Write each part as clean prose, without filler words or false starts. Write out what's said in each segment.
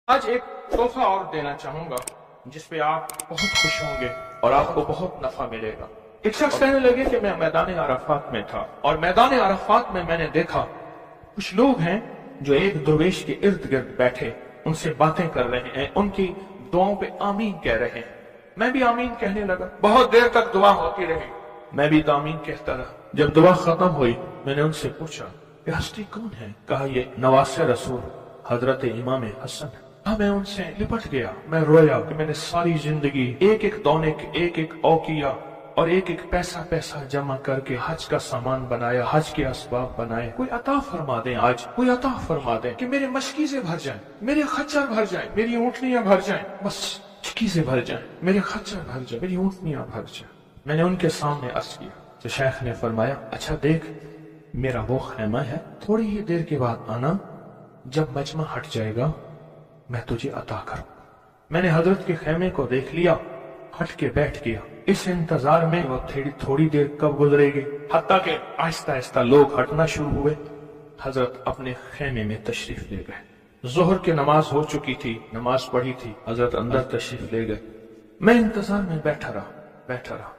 आज एक तोहफा और देना चाहूंगा जिस पे आप बहुत खुश होंगे और आपको बहुत नफा मिलेगा। एक शख्स कहने लगे कि मैं मैदान अराफात में था और मैदान अराफात में मैंने देखा कुछ लोग हैं जो एक दरवेश के इर्द गिर्द बैठे उनसे बातें कर रहे हैं, उनकी दुआओं पे आमीन कह रहे हैं। मैं भी आमीन कहने लगा। बहुत देर तक दुआ होती रही, मैं भी आमीन कहता रहा। जब दुआ खत्म हुई मैंने उनसे पूछा ये हस्ती कौन है? कहा ये नवासे रसूल हजरत इमाम हसन है। मैं उनसे लिपट गया, मैं रोया कि मैंने सारी जिंदगी एक एक दौने एक एक औकिया और एक एक पैसा पैसा जमा करके हज का सामान बनाया, हज के असबाब बनाए। कोई अता फरमा दे, आज कोई अता फरमा दे कि मेरे मशकीज़ें भर जाएं, मेरे खच्चर भर जाएं, मेरी ऊँटनियां भर जाएं, बस मशकीज़ें भर जाएं, मेरे खच्चर भर जाएं, मेरी ऊँटनियां भर जाएं। मैंने उनके सामने अर्ज किया तो शेख ने फरमाया अच्छा देख, मेरा वो खैमा है, थोड़ी ही देर के बाद आना, जब मजमा हट जाएगा मैं तुझे अता करूं। मैंने हजरत के खैमे को देख लिया, हट के बैठ गया। इस इंतजार में वो थोड़ी देर कब गुजरेगी, हत्ता के आहिस्ता आहिस्ता लोग हटना शुरू हुए। हजरत अपने खैमे में तशरीफ ले गए। जोहर की नमाज हो चुकी थी, नमाज पढ़ी थी, हजरत अंदर तशरीफ ले गए। मैं इंतजार में बैठा रहा।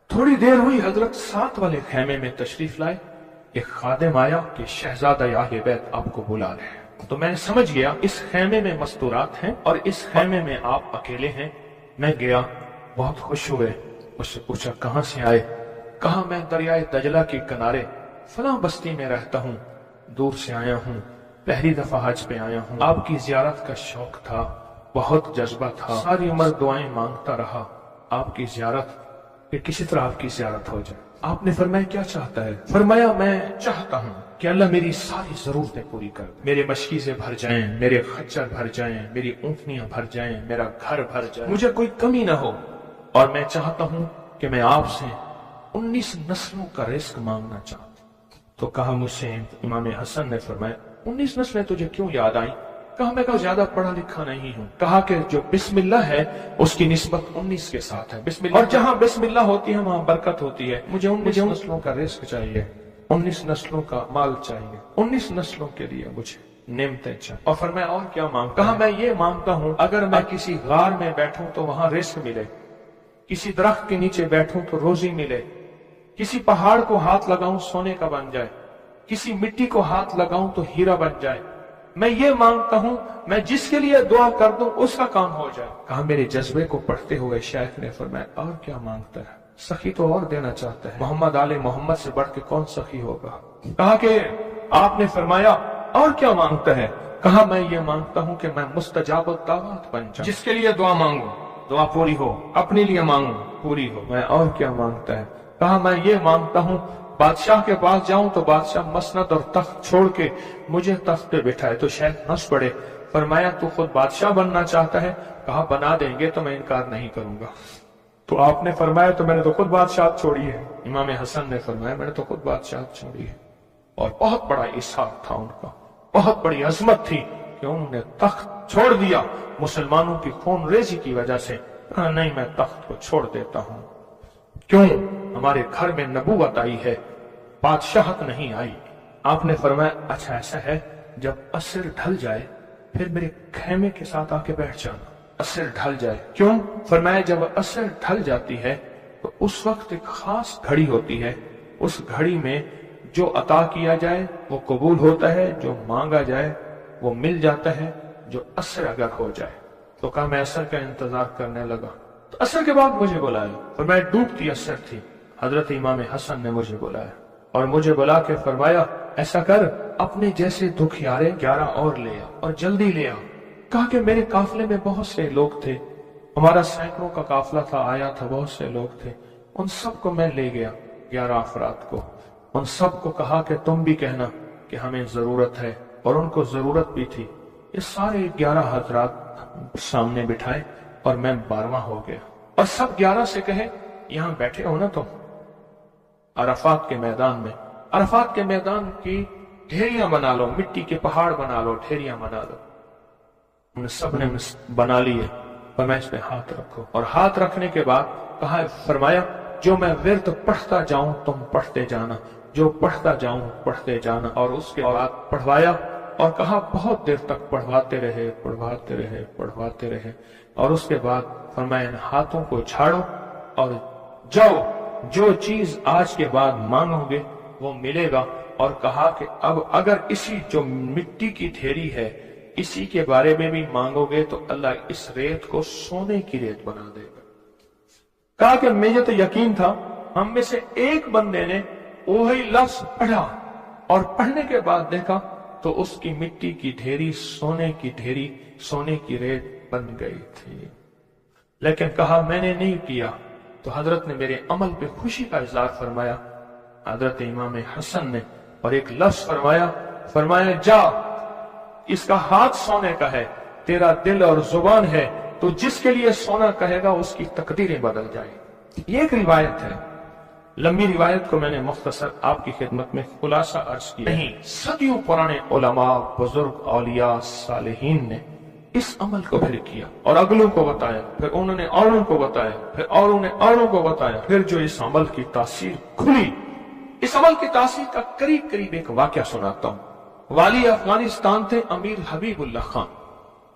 थोड़ी देर हुई, हजरत साथ वाले खैमे में तशरीफ लाए। एक खादिम आया कि शहजादा अहले बैत आपको बुला रहे हैं। तो मैं समझ गया इस खैमे में मस्तूरात हैं और इस खैमे में आप अकेले हैं। मैं गया, बहुत खुश हुए। उससे पूछा कहाँ से आए? कहा मैं दरियाए दजला के किनारे फलां बस्ती में रहता हूँ, दूर से आया हूँ, पहली दफा हज पे आया हूँ। आपकी जियारत का शौक था, बहुत जज्बा था, सारी उम्र दुआएं मांगता रहा आपकी जियारत, कि किसी तरह आपकी जियारत हो जाए। आपने फरमाया क्या चाहता है? फरमाया मैं चाहता हूँ कि अल्लाह मेरी सारी जरूरतें पूरी कर, मेरे मशकीज़ें भर जाएं, मेरे खच्चर भर जाएं, मेरी ऊँटनियां भर जाएं, मेरा घर भर जाए, मुझे कोई कमी ना हो। और मैं चाहता हूँ कि मैं आपसे 19 नस्लों का रिस्क मांगना चाहता हूँ। तो कहा मुझसे इमाम हसन ने फरमाया 19 नस्लें तुझे क्यों याद आई? कहा मैं ज्यादा पढ़ा लिखा नहीं हूँ। कहा कि जो बिस्मिल्लाह है उसकी निस्बत 19 के साथ है, बिस्मिल्लाह, और जहाँ बिस्मिल्लाह होती है वहाँ बरकत होती है। मुझे 19 नस्लों का रिस्क चाहिए, 19 नस्लों का माल चाहिए, 19 नस्लों के लिए मुझे नेमतें चाहिए। और फिर मैं और क्या मांग? कहा मैं ये मांगता हूँ अगर मैं किसी गार में बैठूं तो वहां रिस्क मिले, किसी दरख्त के नीचे बैठूं तो रोजी मिले, किसी पहाड़ को हाथ लगाऊं सोने का बन जाए, किसी मिट्टी को हाथ लगाऊं तो हीरा बन जाए। मैं ये मांगता हूं मैं जिसके लिए दुआ कर दूं उसका काम हो जाए। कहा मेरे जज्बे को पढ़ते हुए शेख ने फरमाया और क्या मांगता है? सखी तो और देना चाहता है, मोहम्मद आले मोहम्मद से बढ़ के कौन सखी होगा? कहा कि आपने फरमाया और क्या मांगता है? कहा मैं ये मांगता हूं कि मैं मुस्तजाब दावत बन जाऊं, जिसके लिए दुआ मांगू दुआ पूरी हो, अपने लिए मांगू पूरी हो। मैं और क्या मांगता है? कहा मैं ये मांगता हूं बादशाह के पास जाऊं तो बादशाह मसनद और तख्त छोड़ के मुझे तख्त पे बिठाए। तो शेख हंस पड़े, फरमाया तू खुद बादशाह बनना चाहता है? कहा बना देंगे तो मैं इनकार नहीं करूंगा। तो आपने फरमाया तो मैंने तो खुद बादशाह छोड़ी है। इमाम हसन ने फरमाया मैंने तो खुद बादशाह छोड़ी है। और बहुत बड़ा इसहाक था उनका, बहुत बड़ी अजमत थी कि उन्होंने तख्त छोड़ दिया मुसलमानों की खून रेजी की वजह से। नहीं मैं तख्त को छोड़ देता हूं, क्यों? हमारे घर में नबूवत आई है, बादशाहत नहीं आई। आपने फरमाया अच्छा ऐसा है, जब असर ढल जाए फिर मेरे खैमे के साथ आके बैठ जाना। असर ढल जाए क्यों? फरमाया जब असर ढल जाती है तो उस वक्त एक खास घड़ी होती है, उस घड़ी में जो अता किया जाए वो कबूल होता है, जो मांगा जाए वो मिल जाता है, जो असर अगर हो जाए। तो कहा मैं असर का इंतजार करने लगा। तो असर के बाद मुझे बुलाया और मैं डूबती असर थी। हजरत इमाम हसन ने मुझे बुलाया और मुझे बुला के फरमाया ऐसा कर अपने जैसे दुखियारे 11 और ले आ और जल्दी ले आ। कहा कि मेरे काफले में बहुत से लोग थे, हमारा सैकड़ों का काफला था, आया था, बहुत से लोग थे, उन सबको मैं ले गया 11 अफराद को। उन सबको कहा कि तुम भी कहना कि हमें जरूरत है, और उनको जरूरत भी थी। ये सारे 11 हजरात सामने बिठाए और मैं 12वां हो गया। और सब 11 से कहे यहां बैठे हो ना तुम अराफात के मैदान में, अराफात के मैदान की ढेरियां बना लो, मिट्टी के पहाड़ बना लो, ढेरियां बना लो। उन सब ने बना लिए और मैं इस पे हाथ रखो। और हाथ रखने के बाद कहा फरमाया जो मैं विर्द पढ़ता जाऊं तुम पढ़ते जाना, जो पढ़ता जाऊं पढ़ते जाना। और उसके बाद पढ़वाया اور کہا بہت دیر تک پڑھواتے رہے اور اس کے بعد فرمایا ان ہاتھوں کو جھاڑو اور جاؤ، جو چیز آج کے بعد مانگو گے وہ ملے گا، اور کہا کہ اب اگر اسی جو مٹی کی ڈھیری ہے اسی کے بارے میں بھی مانگو گے تو اللہ اس ریت کو سونے کی ریت بنا دے گا۔ کہا کہ مجھے تو یقین تھا، ہم میں سے ایک بندے نے وہی لفظ پڑھا اور پڑھنے کے بعد دیکھا تو اس کی مٹی کی ڈھیری سونے کی ریت بن گئی تھی، لیکن کہا میں نے نہیں کیا۔ تو حضرت نے میرے عمل پہ خوشی کا اظہار فرمایا، حضرت امام حسن نے، اور ایک لفظ فرمایا جا، اس کا ہاتھ سونے کا ہے، تیرا دل اور زبان ہے، تو جس کے لیے سونا کہے گا اس کی تقدیریں بدل جائیں۔ یہ ایک روایت ہے، لمبی روایت کو میں نے مختصر آپ کی خدمت میں خلاصہ عرض کیا۔ نہیں، صدیوں پرانے علماء، بزرگ، اولیاء، صالحین نے اس عمل کو پھر کیا اور اگلوں کو بتایا، پھر انہوں نے اوروں کو بتایا، پھر اوروں نے اوروں کو بتایا، پھر جو اس عمل کی تاثیر کھلی، اس عمل کی تاثیر کا قریب ایک واقعہ سناتا ہوں۔ والی افغانستان تھے امیر حبیب اللہ خان،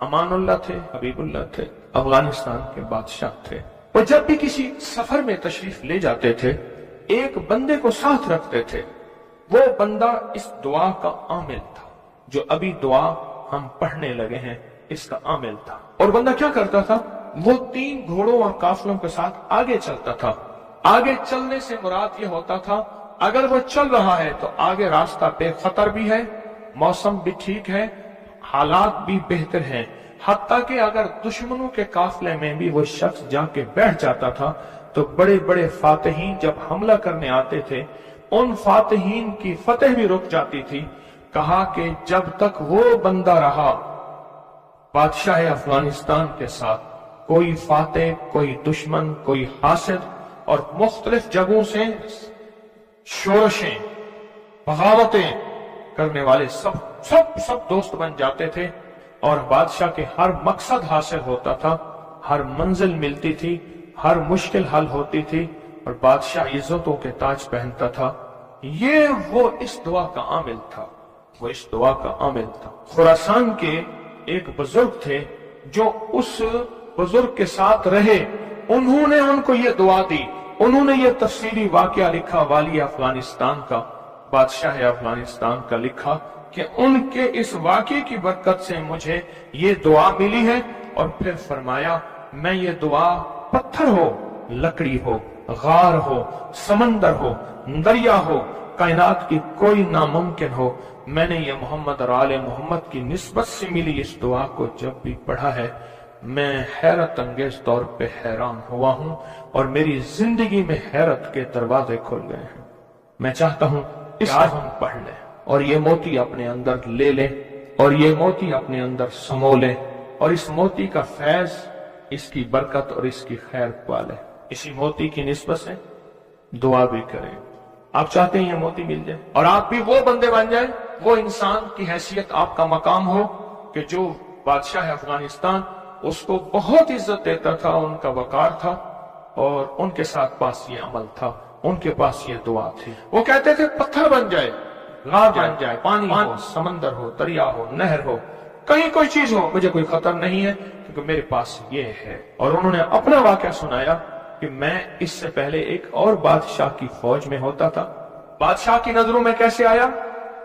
امان اللہ تھے، حبیب اللہ تھے، افغانستان کے بادشاہ تھے۔ وہ جب بھی کسی سفر میں تشریف لے جاتے تھے ایک بندے کو ساتھ رکھتے تھے، وہ بندہ اس دعا کا عامل تھا، جو ابھی دعا ہم پڑھنے لگے ہیں اس کا عامل تھا۔ اور بندہ کیا کرتا تھا، وہ 3 گھوڑوں اور قافلوں کے ساتھ آگے چلتا تھا۔ آگے چلنے سے مراد یہ ہوتا تھا اگر وہ چل رہا ہے تو آگے راستہ بے خطر بھی ہے، موسم بھی ٹھیک ہے، حالات بھی بہتر ہیں، حتیٰ کہ اگر دشمنوں کے قافلے میں بھی وہ شخص جا کے بیٹھ جاتا تھا تو بڑے بڑے فاتحین جب حملہ کرنے آتے تھے ان فاتحین کی فتح بھی رک جاتی تھی۔ کہا کہ جب تک وہ بندہ رہا بادشاہ افغانستان کے ساتھ، کوئی فاتح، کوئی دشمن، کوئی حاسد اور مختلف جگہوں سے شورشیں، بغاوتیں کرنے والے سب دوست بن جاتے تھے، اور بادشاہ کے ہر مقصد حاصل ہوتا تھا، ہر منزل ملتی تھی، ہر مشکل حل ہوتی تھی، اور بادشاہ عزتوں کے تاج پہنتا تھا۔ یہ وہ اس دعا کا عامل تھا۔ خراسان کے ایک بزرگ تھے جو اس بزرگ کے ساتھ رہے، انہوں نے ان کو یہ دعا دی، انہوں نے یہ تفصیلی واقعہ لکھا، والی افغانستان کا، بادشاہ افغانستان کا لکھا کہ ان کے اس واقعے کی برکت سے مجھے یہ دعا ملی ہے، اور پھر فرمایا میں یہ دعا پتھر ہو، لکڑی ہو، غار ہو، سمندر ہو، دریا ہو، کائنات کی کوئی ناممکن ہو، میں نے یہ محمد اور آل محمد کی نسبت سے ملی اس دعا کو جب بھی پڑھا ہے میں حیرت انگیز طور پہ حیران ہوا ہوں، اور میری زندگی میں حیرت کے دروازے کھل گئے ہیں۔ میں چاہتا ہوں اس آج ہم پڑھ لیں اور یہ موتی اپنے اندر لے لیں اور یہ موتی اپنے اندر سمو لیں، اور اس موتی کا فیض، اس کی برکت اور اس کی خیر پالیں۔ اسی موتی کی نسبت سے دعا بھی کریں۔ آپ چاہتے ہیں یہ موتی مل جائے اور آپ بھی وہ بندے بن جائیں، وہ انسان کی حیثیت آپ کا مقام ہو کہ جو بادشاہ افغانستان اس کو بہت عزت دیتا تھا، ان کا وقار تھا، اور ان کے ساتھ پاس یہ عمل تھا، ان کے پاس یہ دعا تھی۔ وہ کہتے تھے پتھر بن جائے، غار بن جائے، پانی ہو، سمندر ہو، دریا ہو، نہر ہو، کہیں کوئی چیز ہو، مجھے کوئی خطر نہیں ہے کیونکہ میرے پاس یہ ہے۔ اور انہوں نے اپنا واقعہ سنایا کہ میں اس سے پہلے ایک اور بادشاہ کی فوج میں ہوتا تھا، بادشاہ کی نظروں میں کیسے آیا،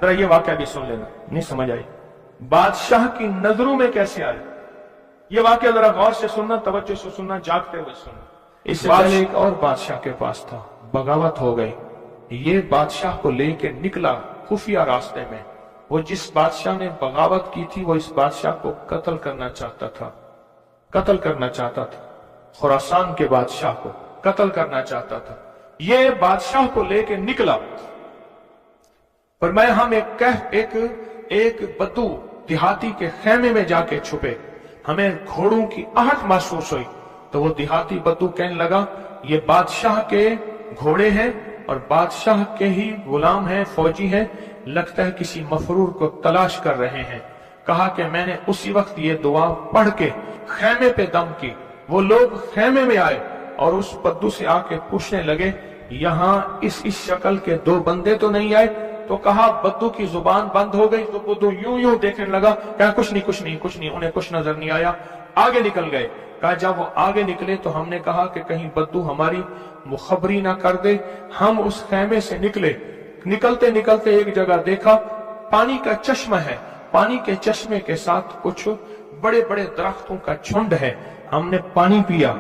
ذرا یہ واقعہ بھی سن لینا، نہیں سمجھ آئی، بادشاہ کی نظروں میں کیسے آیا، یہ واقعہ ذرا غور سے سننا، توجہ سے سننا، جاگتے ہوئے سننا۔ اس سے پہلے ایک اور بادشاہ کے پاس تھا، بغاوت ہو گئی، یہ بادشاہ کو لے کے نکلا خفیہ راستے میں، وہ جس بادشاہ نے بغاوت کی تھی وہ اس بادشاہ کو قتل کرنا چاہتا تھا، خراسان کے بادشاہ کو قتل کرنا چاہتا تھا۔ یہ بادشاہ کو لے کے نکلا، فرمایا ہم ایک بدو دیہاتی کے خیمے میں جا کے چھپے، ہمیں گھوڑوں کی آہٹ محسوس ہوئی، تو وہ دیہاتی بدو کہنے لگا یہ بادشاہ کے گھوڑے ہیں اور بادشاہ کے ہی غلام ہیں، فوجی ہیں، لگتا ہے کسی مفرور کو تلاش کر رہے ہیں۔ کہا کہ میں نے اسی وقت یہ دعا پڑھ کے خیمے پہ دم کی، وہ لوگ خیمے میں آئے اور اس بدو سے آ کے پوچھنے لگے یہاں اس شکل کے 2 بندے تو نہیں آئے؟ तो कहा बद्दू की जुबान बंद हो गई, तो बद्दू यूं यूं देखने लगा, कहा कुछ नहीं कुछ नहीं कुछ नहीं, उन्हें कुछ नजर नहीं आया, आगे निकल गए। कहा जब वो आगे निकले तो हमने कहा कि कहीं बद्दू हमारी मुखबरी ना कर दे। हम उस खेमे से निकले, निकलते निकलते एक जगह देखा पानी का चश्मा है, पानी के चश्मे के साथ कुछ बड़े बड़े दरख्तों का झुंड है। हमने पानी पिया,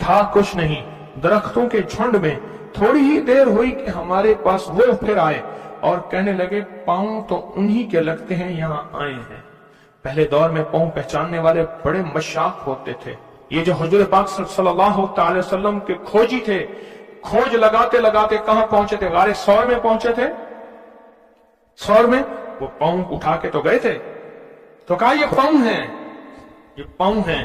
था कुछ नहीं, दरख्तों के झुंड में। थोड़ी ही देर हुई कि हमारे पास वो फिर आए और कहने लगे पांव तो उन्हीं के लगते हैं, यहाँ आए हैं। पहले दौर में पांव पहचानने वाले बड़े मशाक होते थे। ये जो हुजूर पाक सल्लल्लाहु अलैहि वसल्लम के खोजी थे, खोज लगाते लगाते कहां पहुंचे थे? गारे सौर में पहुंचे थे। सौर में वो पांव उठा के तो गए थे, तो कहा ये पांव हैं, ये पांव हैं,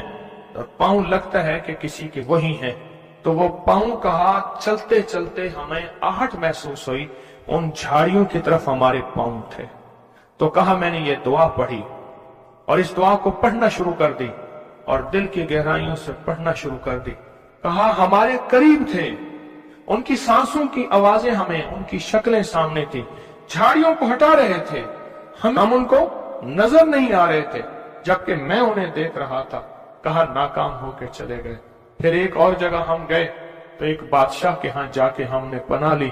और पांव लगता है कि किसी के वही हैं। तो वो पांव कहा चलते चलते हमें आहट महसूस हुई, उन झाड़ियों की तरफ हमारे पांव थे। तो कहा मैंने ये दुआ पढ़ी और इस दुआ को पढ़ना शुरू कर दी और दिल की गहराइयों से पढ़ना शुरू कर दी। कहा हमारे करीब थे, उनकी सांसों की आवाजें हमें, उनकी शक्लें सामने थी, झाड़ियों को हटा रहे थे, हम उनको नजर नहीं आ रहे थे, जबकि मैं उन्हें देख रहा था। कहा नाकाम होकर चले गए। फिर एक और जगह हम गए तो एक बादशाह के यहाँ जाके हमने पनाह ली।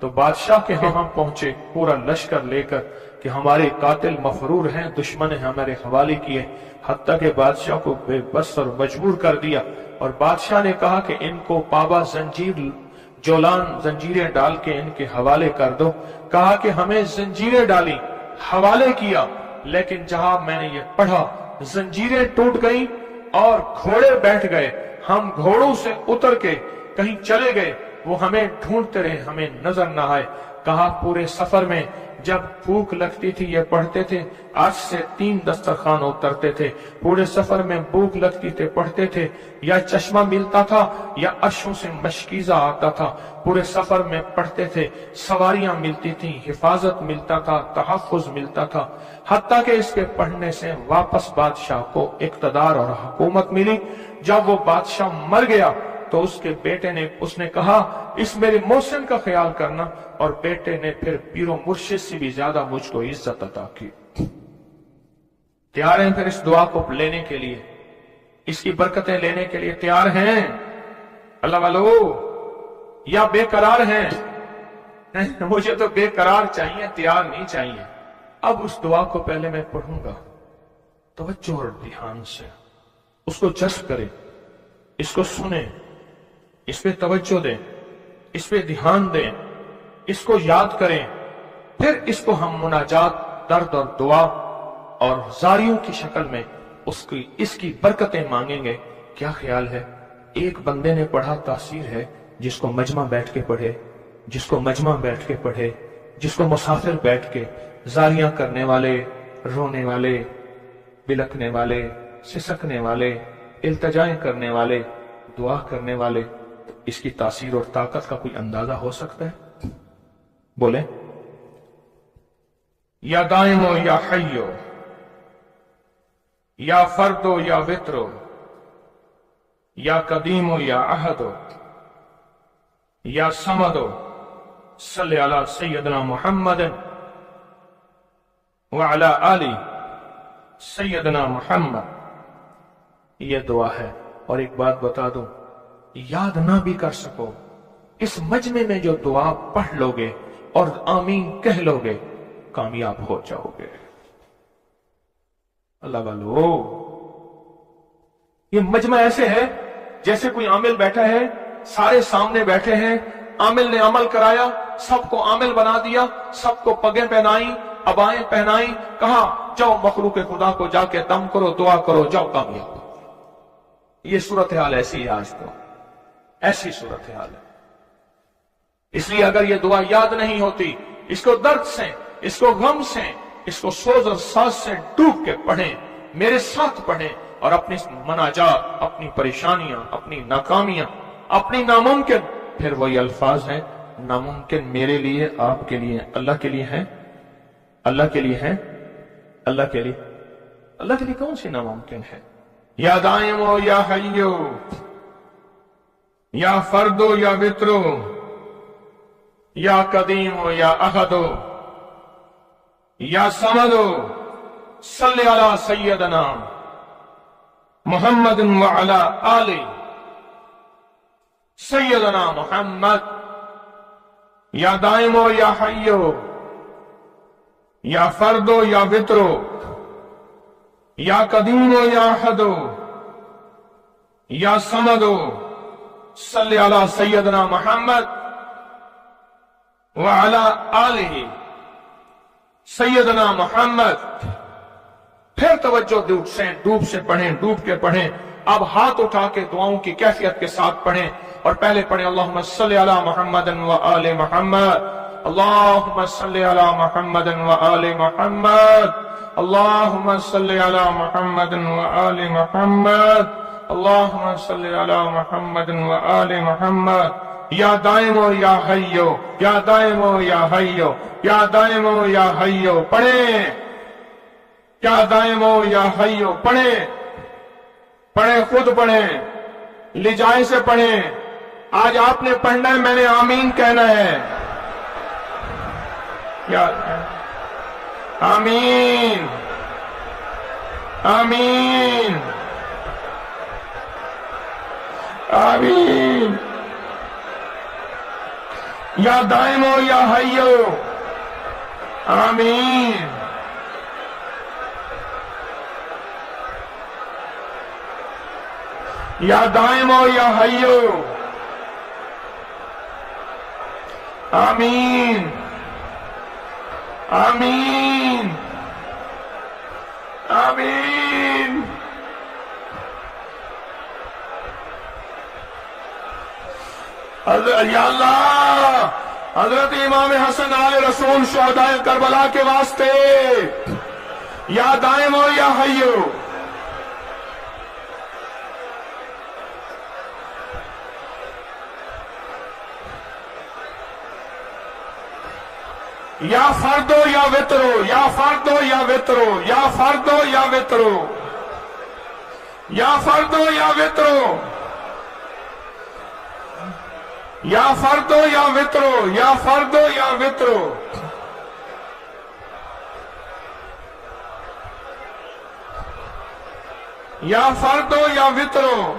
तो बादशाह के यहाँ हम पहुंचे पूरा लश्कर लेकर कि हमारे कातिल मफरूर हैं, दुश्मन ने हमारे हवाले किए। हत्ता के बादशाह को बेबस और मजबूर कर दिया और बादशाह ने कहा कि इनको पाबा जंजीर जोलान जंजीरें डाल के इनके हवाले कर दो। कहा कि हमें जंजीरें डाली, हवाले किया, लेकिन जहां मैंने ये पढ़ा जंजीरें टूट गई और घोड़े बैठ गए। हम घोड़ों से उतर के कहीं चले गए, वो हमें ढूंढते रहे, हमें नजर न आए। कहा पूरे सफर में जब भूख लगती थी ये पढ़ते थे, आज से 3 दस्तरखान उतरते थे। पूरे सफर में भूख लगती थे पढ़ते थे, या चश्मा मिलता था या अर्शों से मशकीजा आता था। पूरे सफर में पढ़ते थे, सवारियां मिलती थी, हिफाजत मिलता था, तहफ़्फ़ुज़ मिलता था। हत्ता के इसके पढ़ने से वापस बादशाह को इक़्तिदार और हुकूमत मिली। जब वो बादशाह मर गया तो उसके बेटे ने, उसने कहा इस मेरे मोहसिन का ख्याल करना, और बेटे ने फिर पीरो मुर्शिद से भी ज्यादा मुझको इज्जत अता की। तैयार हैं फिर इस दुआ को लेने के लिए, इसकी बरकतें लेने के लिए तैयार हैं अल्लाह वालो, या बेकरार हैं? मुझे तो बेकरार चाहिए, तैयार नहीं चाहिए। अब उस दुआ को पहले मैं पढ़ूंगा, तवज्जो और ध्यान से उसको जज्ब करें, इसको सुने, इस पे तवज्जो दें, इस पे ध्यान दें, इसको याद करें। फिर इसको हम मुनाजात, दर्द और दुआ और जारियों की शक्ल में उसकी इसकी बरकतें मांगेंगे। क्या ख्याल है? एक बंदे ने पढ़ा तासीर है, जिसको मजमा बैठ के पढ़े, जिसको मजमा बैठ के पढ़े, जिसको मुसाफिर बैठ के जारियां करने वाले, रोने वाले, बिलखने वाले, सिसकने वाले, इल्तजाएं करने वाले, दुआ करने वाले, इसकी तासीर और ताकत का कोई अंदाजा हो सकता है? बोले या दाइमो या हय्यो, या फर्दो या वित्रो, या कदीमो या अहदो, या समदो, सल्ले अला सय्यदना मुहम्मद व अला आली सय्यदना मुहम्मद। यह दुआ है। और एक बात बता दूं, याद ना भी कर सको, इस मजमे में जो दुआ पढ़ लोगे और आमीन कह लोगे, कामयाब हो जाओगे। अल्लाह वालो, ये मजमा ऐसे है जैसे कोई आमिल बैठा है, सारे सामने बैठे हैं, आमिल ने अमल कराया, सबको आमिल बना दिया, सबको पगें पहनाई, अबाएं पहनाई, कहा जाओ मखलूक खुदा को जाके दम करो, दुआ करो, जाओ कामयाब। ये सूरत हाल ऐसी है आज तो, ऐसी सूरत हाल है। इसलिए अगर ये दुआ याद नहीं होती, इसको दर्द से, इसको गम से, इसको सोज और साज से डूब के पढ़ें, मेरे साथ पढ़ें, और अपनी मनाजात, अपनी परेशानियां, अपनी नाकामियां, अपनी नामुमकिन, फिर वही अल्फाज हैं, नामुमकिन मेरे लिए, आपके लिए, अल्लाह के लिए है, अल्लाह के लिए है, अल्लाह के लिए, अल्लाह के लिए कौन सी नामुमकिन है? या दाइमो या हय्यो, या फर्दो या वित्रो, या कदीमो या अहदो, یا سمدو صلی علی سیدنا محمد وعلی آل سیدنا محمد یا دائمو یا حیو یا فردو یا وطرو یا قدیمو یا احدو یا سمدو صلی علی سیدنا محمد وعلی آلہ سیدنا محمد. پھر توجہ ڈوب سے پڑھیں، ڈوب کے پڑھیں. اب ہاتھ اٹھا کے دعاؤں کی کیفیت کے ساتھ پڑھیں، اور پہلے پڑھیں اللہم صلی علی محمد وآل محمد، اللہم صلی علی محمد وآل محمد، اللہم صلی علی محمد وآل محمد، اللہم صلی علی محمد وآل محمد. یا دائمو یا حیو، یا دائمو یا حیو، یا دائمو یا حیو پڑھیں. یا دائمو یا حیو پڑھیں، پڑھیں، خود پڑھیں، لجائے سے پڑھیں. آج آپ نے پڑھنا ہے، میں نے آمین کہنا ہے. یا آمین آمین آمین. یا دائمو یا حیو آمین. یا دائمو یا حیو آمین آمین آمین. یا اللہ، حضرت امام حسن آل رسول شہداء کربلا کے واسطے یا دائمو یا حیو. یا فردو یا وطرو، یا فردو یا وطرو، یا فردو یا وطرو، یا فردو یا وطرو، یا فردو یا وطرو، یا فردو یا وطرو. یا فردو یا وطرو.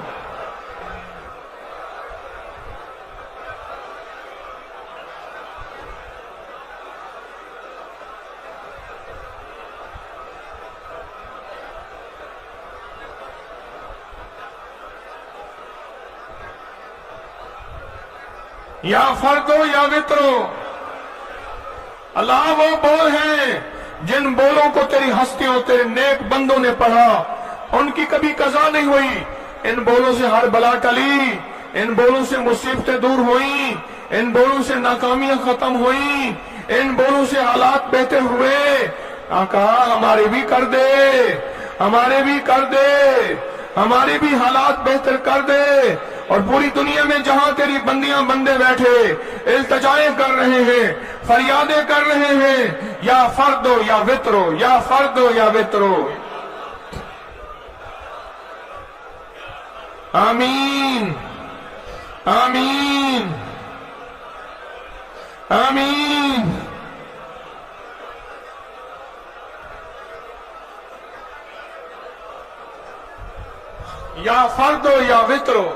یا فردو یا وطرو. اللہ وہ بول ہیں جن بولوں کو تیری ہستیوں، تیرے نیک بندوں نے پڑھا، ان کی کبھی قضا نہیں ہوئی. ان بولوں سے ہر بلا ٹلی، ان بولوں سے مصیبتیں دور ہوئیں، ان بولوں سے ناکامیاں ختم ہوئیں، ان بولوں سے حالات بہتر ہوئے. آقا ہمارے بھی کر دے، ہمارے بھی کر دے، ہمارے بھی حالات بہتر کر دے. اور پوری دنیا میں جہاں تیری بندیاں بندے بیٹھے التجائیں کر رہے ہیں، فریادیں کر رہے ہیں، یا فردو یا وطرو، یا فردو یا وطرو. آمین آمین آمین. یا فردو یا وطرو.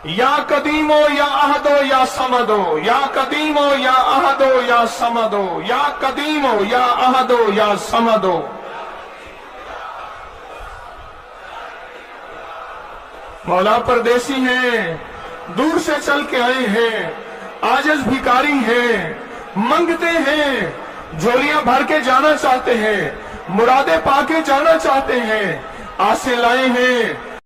یا قدیمو یا احدو یا سمدو، یا قدیمو یا احدو یا سمدو، یا قدیمو یا احدو یا سمدو. مولا پردیسی ہیں، دور سے چل کے آئے ہیں، عاجز بھکاری ہیں، منگتے ہیں، جھولیاں بھر کے جانا چاہتے ہیں، مرادیں پا کے جانا چاہتے ہیں، آسیں لائے ہیں،